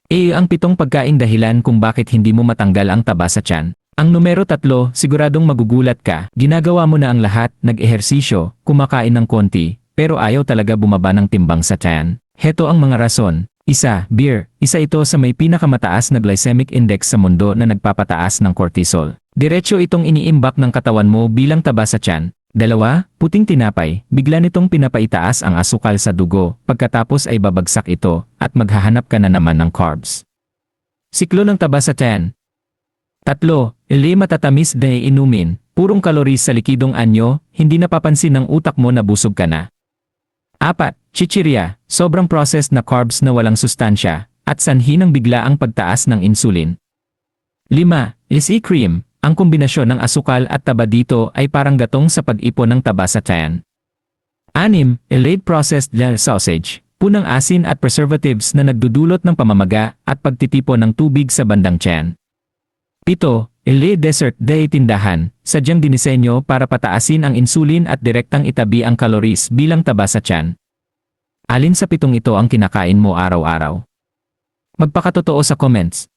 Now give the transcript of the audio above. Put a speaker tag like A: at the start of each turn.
A: Ang 7 pagkaing dahilan kung bakit hindi mo matanggal ang taba sa tiyan. Ang numero 3, siguradong magugulat ka. Ginagawa mo na ang lahat, nag-ehersisyo, kumakain ng konti, pero ayaw talaga bumaba ng timbang sa tiyan. Heto ang mga rason. 1. Beer. Isa ito sa may pinakamataas na glycemic index sa mundo na nagpapataas ng cortisol. Diretso itong iniimbak ng katawan mo bilang taba sa tiyan. 2. Puting tinapay. Bigla nitong pinapaitaas ang asukal sa dugo, pagkatapos ay babagsak ito, at maghahanap ka na naman ng carbs. Siklo ng taba sa tiyan. 3. Matatamis na inumin. Purong calories sa likidong anyo, hindi napapansin ng utak mo na busog ka na. 4. Chichirya. Sobrang processed na carbs na walang sustansya, at sanhi ng biglaang pagtaas ng insulin. 5. Cream. Ang kombinasyon ng asukal at taba dito ay parang gatong sa pag-ipon ng taba sa tiyan. 6. Late processed sausage. Punang asin at preservatives na nagdudulot ng pamamaga at pagtitipon ng tubig sa bandang tiyan. 7. Dessert day tindahan. Sadyang dinisenyo para pataasin ang insulin at direktang itabi ang calories bilang taba sa tiyan. Alin sa 7 ito ang kinakain mo araw-araw? Magpakatotoo sa comments.